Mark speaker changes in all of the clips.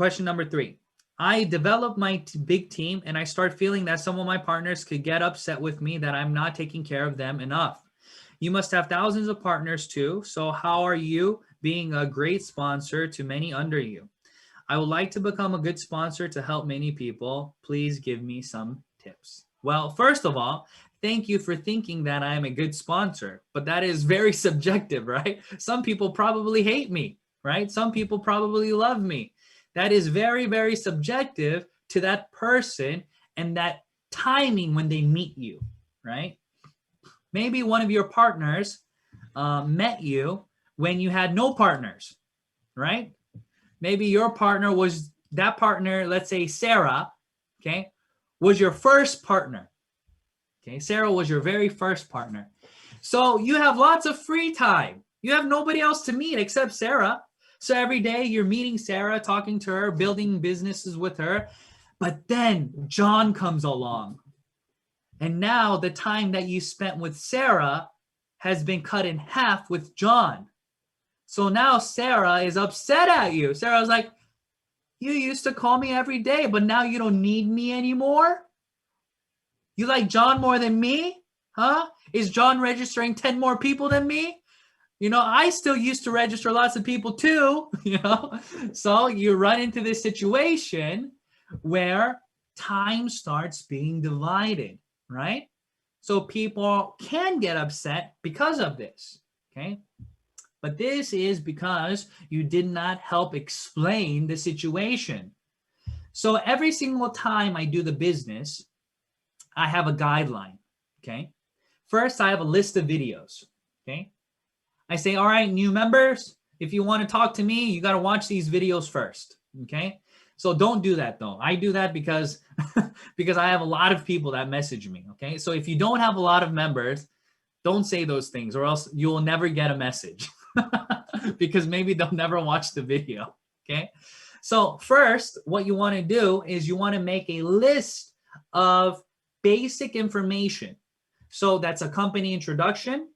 Speaker 1: Question number 3. I develop my big team and I start feeling that some of my partners could get upset with me that I'm not taking care of them enough. You must have thousands of partners too. So how are you being a great sponsor to many under you? I would like to become a good sponsor to help many people. Please give me some tips. Well, first of all, thank you for thinking that I am a good sponsor, but that is very subjective, right? Some people probably hate me, right? Some people probably love me. That is very, very subjective to that person and that timing when they meet you, right? Maybe one of your partners met you when you had no partners, right? Maybe your partner was that partner, let's say Sarah, okay, was your first partner. Okay, Sarah was your very first partner. So you have lots of free time. You have nobody else to meet except Sarah. So every day you're meeting Sarah, talking to her, building businesses with her. But then John comes along. And now the time that you spent with Sarah has been cut in half with John. So now Sarah is upset at you. Sarah's like, you used to call me every day, but now you don't need me anymore? You like John more than me? Huh? Is John registering 10 more people than me? I still used to register lots of people too, So you run into this situation where time starts being divided, right? So people can get upset because of this, okay? But this is because you did not help explain the situation. So every single time I do the business, I have a guideline, okay? First, I have a list of videos, okay? I say, all right, new members, if you want to talk to me, you got to watch these videos first, okay? So don't do that though. I do that because I have a lot of people that message me, okay? So if you don't have a lot of members, don't say those things or else you will never get a message because maybe they'll never watch the video, okay? So first, what you want to do is you want to make a list of basic information. So that's a company introduction,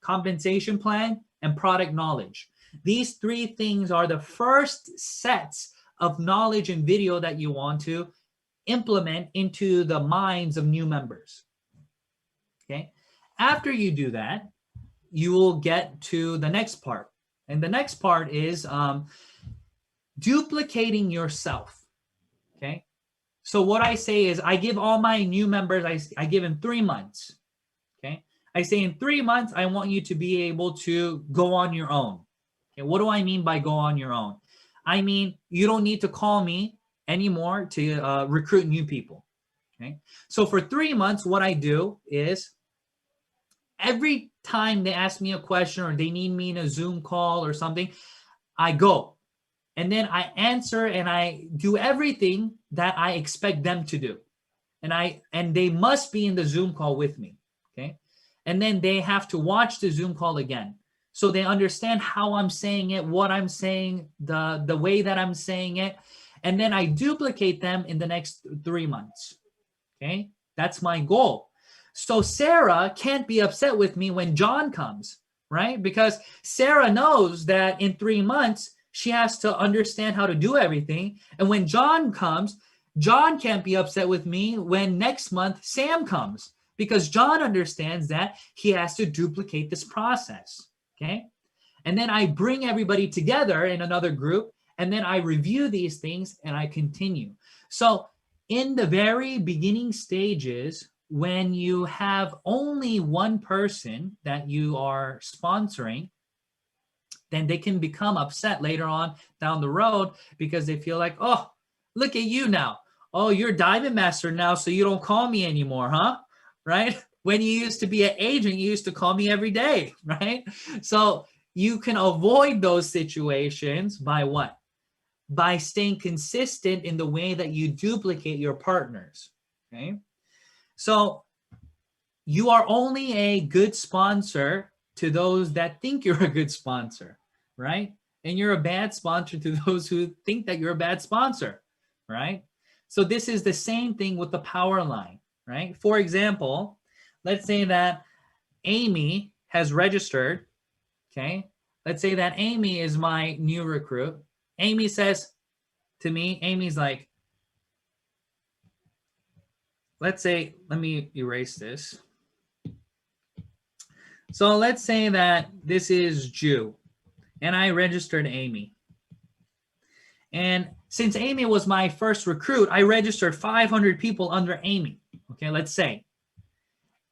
Speaker 1: compensation plan, and product knowledge. These 3 things are the first sets of knowledge and video that you want to implement into the minds of new members. Okay. After you do that, you will get to the next part. And the next part is duplicating yourself. Okay. So what I say is I give all my new members, I give them 3 months. Okay. I say in 3 months, I want you to be able to go on your own. Okay. What do I mean by go on your own? I mean, you don't need to call me anymore to recruit new people. Okay. So for 3 months, what I do is every time they ask me a question or they need me in a Zoom call or something, I go. And then I answer and I do everything that I expect them to do. And they must be in the Zoom call with me. Okay. And then they have to watch the Zoom call again. So they understand how I'm saying it, what I'm saying, the way that I'm saying it. And then I duplicate them in the next 3 months. Okay. That's my goal. So Sarah can't be upset with me when John comes, right? Because Sarah knows that in 3 months, she has to understand how to do everything. And when John comes, John can't be upset with me when next month Sam comes, because John understands that he has to duplicate this process, okay? And then I bring everybody together in another group, and then I review these things and I continue. So in the very beginning stages, when you have only one person that you are sponsoring, then they can become upset later on down the road because they feel like, oh, look at you now. Oh, you're Diamond Master now, so you don't call me anymore, huh? Right? When you used to be an agent, you used to call me every day, right? So you can avoid those situations by what? By staying consistent in the way that you duplicate your partners, okay? So you are only a good sponsor to those that think you're a good sponsor, right? And you're a bad sponsor to those who think that you're a bad sponsor, right? So this is the same thing with the power line, right? For example, let's say that Amy has registered, okay? Let's say that Amy is my new recruit. Amy says, to me, Amy's like, let's say, let me erase this. So let's say that this is Jew, and I registered Amy. And since Amy was my first recruit, I registered 500 people under Amy. Okay, let's say.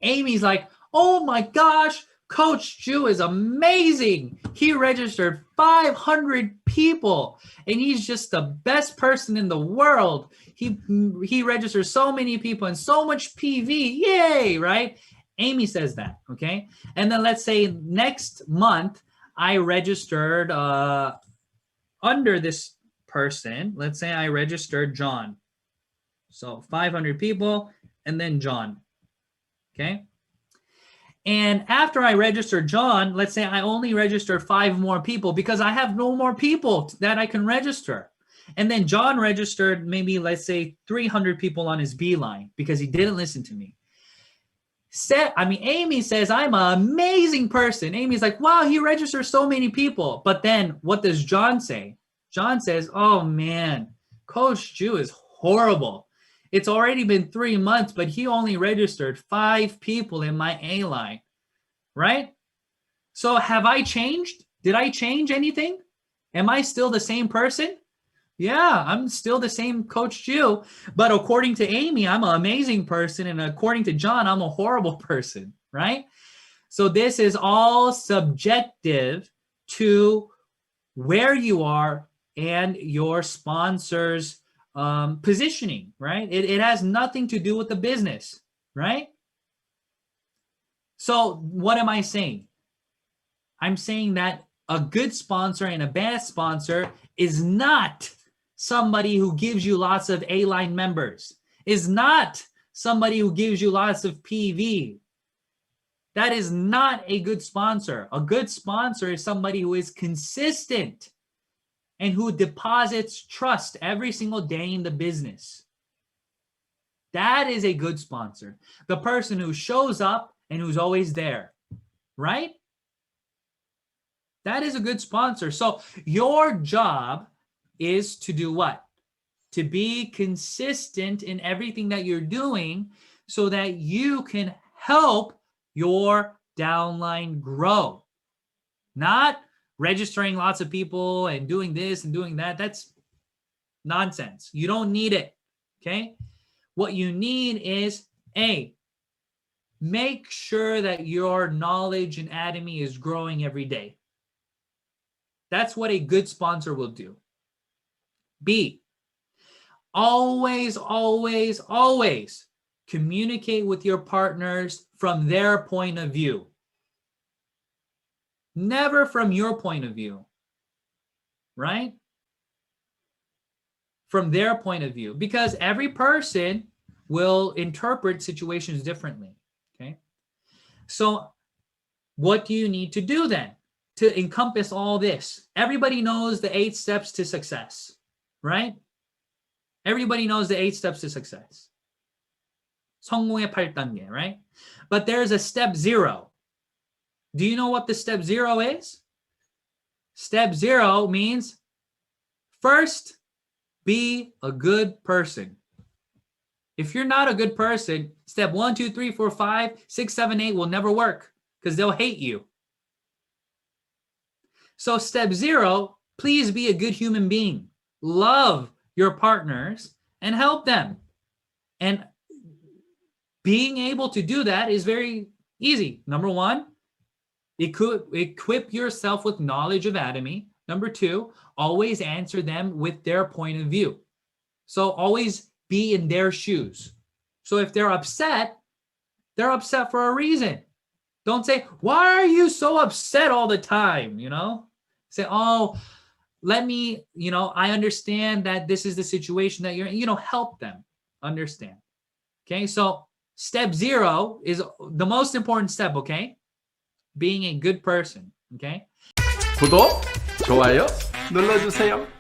Speaker 1: Amy's like, oh my gosh, Coach Jew is amazing. He registered 500 people, and he's just the best person in the world. He registers so many people and so much PV. Yay, right? Amy says that, okay? And then let's say next month, I registered under this person. Let's say I registered John. So 500 people and then John, okay? And after I registered John, let's say I only registered 5 more people because I have no more people that I can register. And then John registered maybe, let's say, 300 people on his beeline because he didn't listen to me. Amy says, I'm an amazing person. Amy's like, wow, he registers so many people. But then what does John say? John says, oh man, Coach Jew is horrible. It's already been 3 months, but he only registered 5 people in my A line, right? So have I changed? Did I change anything? Am I still the same person? Yeah, I'm still the same Coach Jew, but according to Amy, I'm an amazing person, and according to John, I'm a horrible person, right? So this is all subjective to where you are and your sponsor's positioning, right? It has nothing to do with the business, right? So what am I saying? I'm saying that a good sponsor and a bad sponsor is not somebody who gives you lots of A-line members, is not somebody who gives you lots of PV. That is not a good sponsor. A good sponsor is somebody who is consistent and who deposits trust every single day in the business. That is a good sponsor. The person who shows up and who's always there, right? That is a good sponsor. So your job is to do what? To be consistent in everything that you're doing so that you can help your downline grow. Not registering lots of people and doing this and doing that. That's nonsense. You don't need it, okay? What you need is, A, make sure that your knowledge in Atomy is growing every day. That's what a good sponsor will do. B, always, always, always communicate with your partners from their point of view. Never from your point of view, right? From their point of view, because every person will interpret situations differently, okay? So what do you need to do then to encompass all this? Everybody knows the 8 steps to success, right? Everybody knows the 8 steps to success. 성공의 8단계, right? But there's a step 0. Do you know what the step 0 is? Step 0 means first, be a good person. If you're not a good person, step 1, 2, 3, 4, 5, 6, 7, 8 will never work because they'll hate you. So step 0, please be a good human being. Love your partners and help them. And being able to do that is very easy. Number 1, equip yourself with knowledge of Atomy. Number 2, always answer them with their point of view. So always be in their shoes. So if they're upset for a reason. Don't say, why are you so upset all the time? You know, say, oh, let me, I understand that this is the situation that you're in, help them understand. Okay. So step 0 is the most important step. Okay. Being a good person. Okay.
Speaker 2: 구독, 좋아요 눌러주세요.